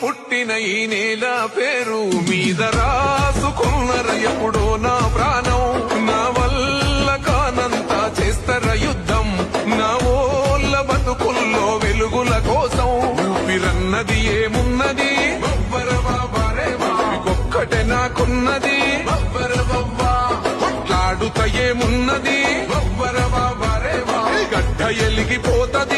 పుట్టిన ఈ నేల పేరు మీద రాసుకున్నర ఎప్పుడో నా ప్రాణం. నా వల్ల కానంతా చేస్తర యుద్ధం, నా ఓళ్ళ బతుకుల్లో వెలుగుల కోసం. ఊపిరన్నది ఏమున్నది ఒక్కటే నాకున్నది, కొట్లాడుత ఏమున్నది గడ్డ ఎలిగిపోతది.